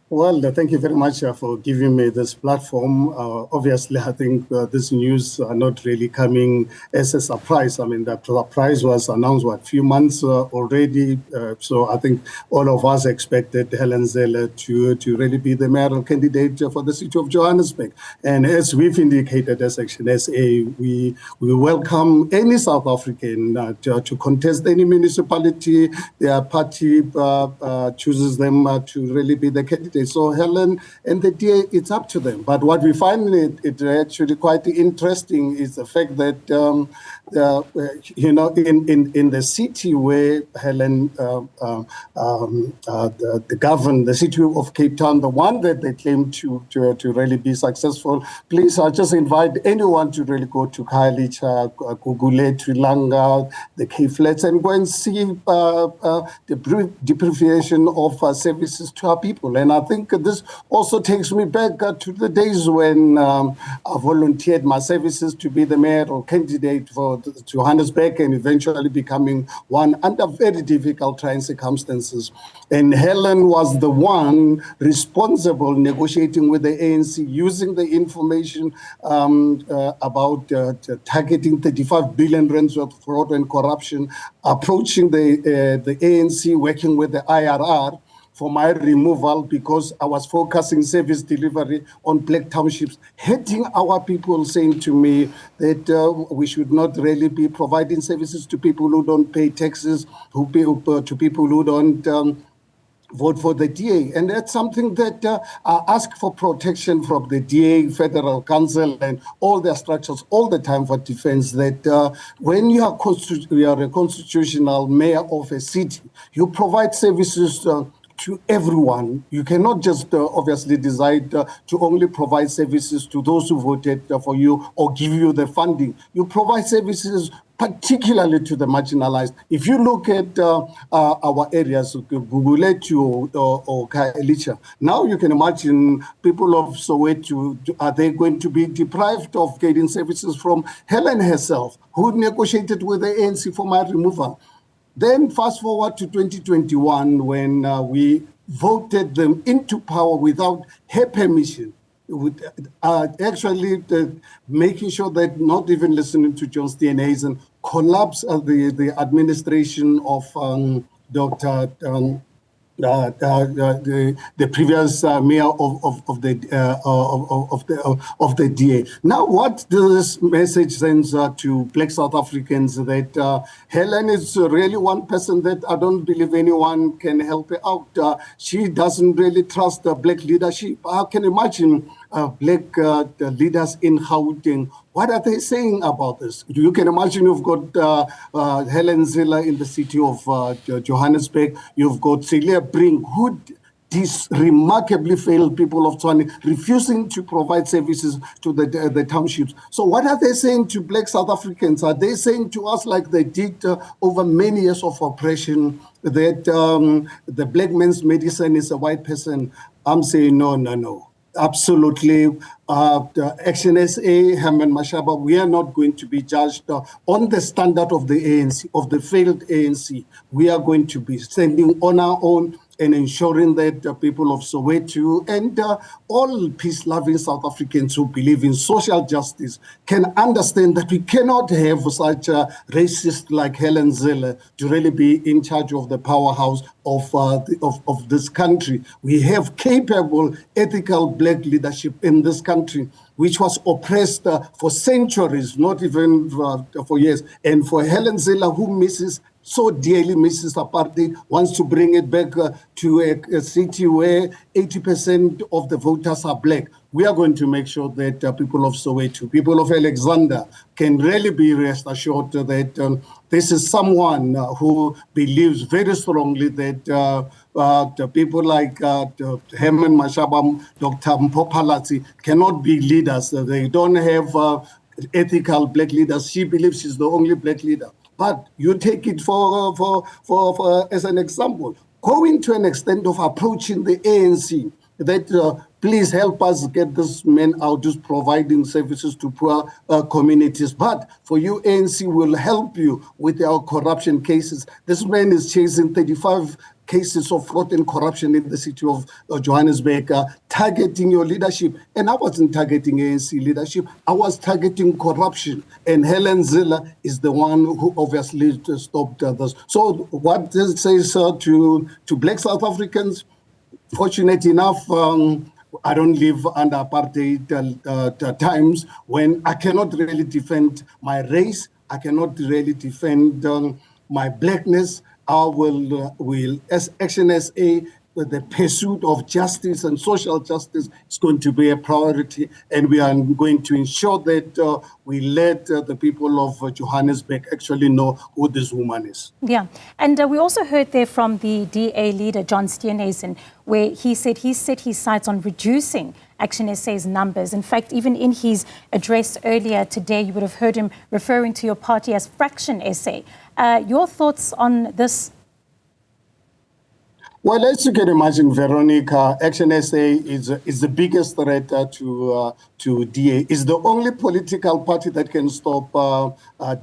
Well, thank you very much for giving me this platform. Obviously, I think this news are not really coming as a surprise. I mean, the surprise was announced, a few months already. So I think all of us expected Helen Zille to really be the mayoral candidate for the city of Johannesburg. And as we've indicated as ActionSA, we welcome any South African to contest any municipality. Their party chooses them to really be the candidate. So Helen and the DA, it's up to them. But what we find it actually quite interesting is the fact that in the city where Helen governed, the city of Cape Town, the one that they claim to really be successful. Please, I just invite anyone to really go to Khayelitsha, Gugulethu, Trilanga, the Cape Flats, and go and see the deprivation of services to our people. And I think this also takes me back to the days when I volunteered my services to be the mayoral candidate for Johannesburg and eventually becoming one under very difficult trying circumstances. And Helen was the one responsible negotiating with the ANC, using the information about targeting 35 billion rands of fraud and corruption, approaching the ANC, working with the IRR for my removal because I was focusing service delivery on black townships, hitting our people, saying to me that we should not really be providing services to people who don't pay taxes, to people who don't vote for the DA. And that's something that I ask for protection from the DA, Federal Council, and all their structures all the time for defense, that when you are a constitutional mayor of a city, you provide services to everyone. You cannot just obviously decide to only provide services to those who voted for you or give you the funding. You provide services particularly to the marginalized. If you look at our areas, Gugulethu or Khayelitsha, now you can imagine people of Soweto, are they going to be deprived of getting services from Helen herself, who negotiated with the ANC for my removal? Then fast forward to 2021 when we voted them into power without her permission, with actually making sure that not even listening to John Steenhuisen, collapse the administration of Dr. The previous mayor of the DA. Now, what this message sends to Black South Africans that Helen is really one person that I don't believe anyone can help her out. She doesn't really trust Black leadership. I can imagine Black leaders in Gauteng. What are they saying about this? You can imagine you've got Helen Zille in the city of Johannesburg. You've got Celia Brink, who these remarkably failed people of Tshwane, refusing to provide services to the townships. So what are they saying to Black South Africans? Are they saying to us, like they did over many years of oppression, that the black man's medicine is a white person? I'm saying no. Absolutely. The ActionSA, Herman Mashaba, we are not going to be judged on the standard of the ANC, of the failed ANC. We are going to be standing on our own and ensuring that people of Soweto and all peace-loving South Africans who believe in social justice can understand that we cannot have such a racist like Helen Zille to really be in charge of the powerhouse of this country. We have capable, ethical black leadership in this country, which was oppressed for centuries, not even for years. And for Helen Zille, who so dearly misses apartheid, wants to bring it back to a city where 80% of the voters are black. We are going to make sure that people of Soweto, people of Alexander, can really be rest assured that this is someone who believes very strongly that the people like Herman Mashaba, Dr. Mpopalatsi cannot be leaders. They don't have ethical black leaders. She believes she's the only black leader. But you take it for as an example, going to an extent of approaching the ANC, that please help us get this man out, just providing services to poor communities. But for you, ANC will help you with our corruption cases. This man is chasing 35 cases of fraud and corruption in the city of Johannesburg, targeting your leadership. And I wasn't targeting ANC leadership, I was targeting corruption. And Helen Zille is the one who obviously stopped this. So what this says to black South Africans, fortunate enough, I don't live under apartheid times when I cannot really defend my race. I cannot really defend my blackness. I will as ActionSA, the pursuit of justice and social justice is going to be a priority, and we are going to ensure that we let the people of Johannesburg actually know who this woman is. Yeah, and we also heard there from the DA leader, John Steenhuisen, where he said he set his sights on reducing ActionSA's numbers. In fact, even in his address earlier today, you would have heard him referring to your party as Fraction SA. Your thoughts on this? Well, as you can imagine, Veronica, ActionSA is the biggest threat to DA. It's the only political party that can stop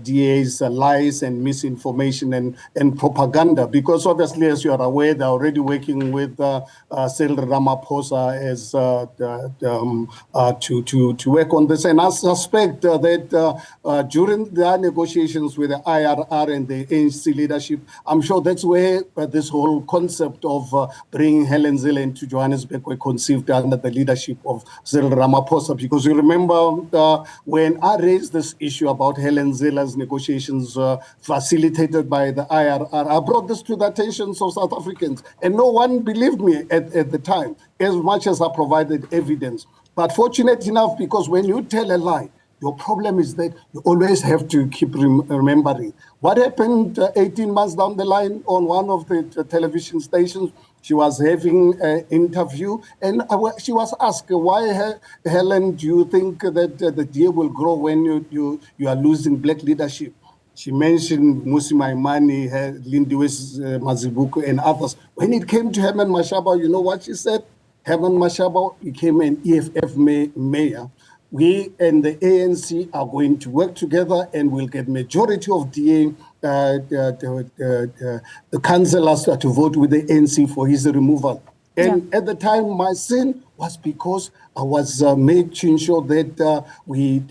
DA's lies and misinformation and propaganda. Because obviously, as you are aware, they're already working with Cyril Ramaphosa as to work on this. And I suspect that during the negotiations with the IRR and the ANC leadership, I'm sure that's where this whole concept of bringing Helen Zille into Johannesburg were conceived under the leadership of Cyril Ramaphosa. Because you remember when I raised this issue about Helen Zille's negotiations facilitated by the IRR, I brought this to the attention of South Africans, and no one believed me at the time, as much as I provided evidence. But fortunate enough, because when you tell a lie, your problem is that you always have to keep remembering. What happened 18 months down the line on one of the television stations? She was having an interview, and she was asked, why, Helen, do you think that the DA will grow when you are losing black leadership? She mentioned Musi Maimani, Lindiwe Mazibuko, and others. When it came to Herman Mashaba, you know what she said? Herman Mashaba became an EFF mayor. We and the ANC are going to work together, and we'll get majority of DA the councillors to vote with the ANC for his removal. And at the time, my sin was because I was making sure that we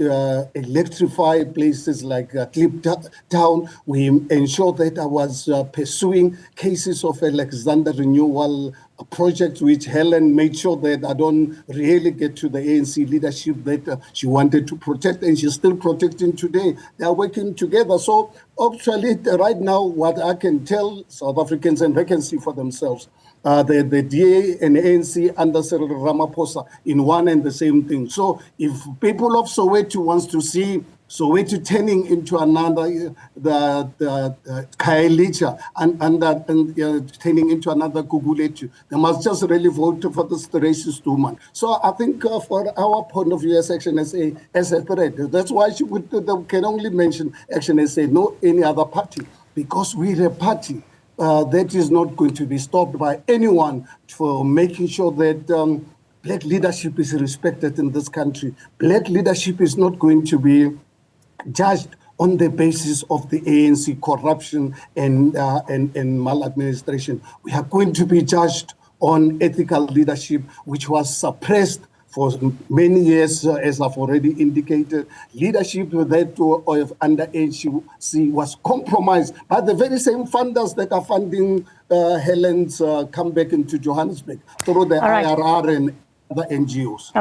electrify places like Kliptown. We ensure that I was pursuing cases of Alexander Renewal project, which Helen made sure that I don't really get to the ANC leadership that she wanted to protect, and she's still protecting today. They are working together. So actually, right now, what I can tell South Africans, and they can see for themselves, the DA and ANC under Cyril Ramaphosa in one and the same thing. So if people of Soweto wants to see Soweto turning into another, the Khayelitsha, and turning into another Gugulethu, they must just really vote for this racist woman. So I think for our point of view as ActionSA, as a threat, that's why they can only mention ActionSA, no any other party, because we're a party that is not going to be stopped by anyone for making sure that black leadership is respected in this country. Black leadership is not going to be judged on the basis of the ANC corruption and maladministration. We are going to be judged on ethical leadership, which was suppressed for many years, as I've already indicated. Leadership that under ANC was compromised by the very same funders that are funding Helen's comeback into Johannesburg through the IRR and other NGOs.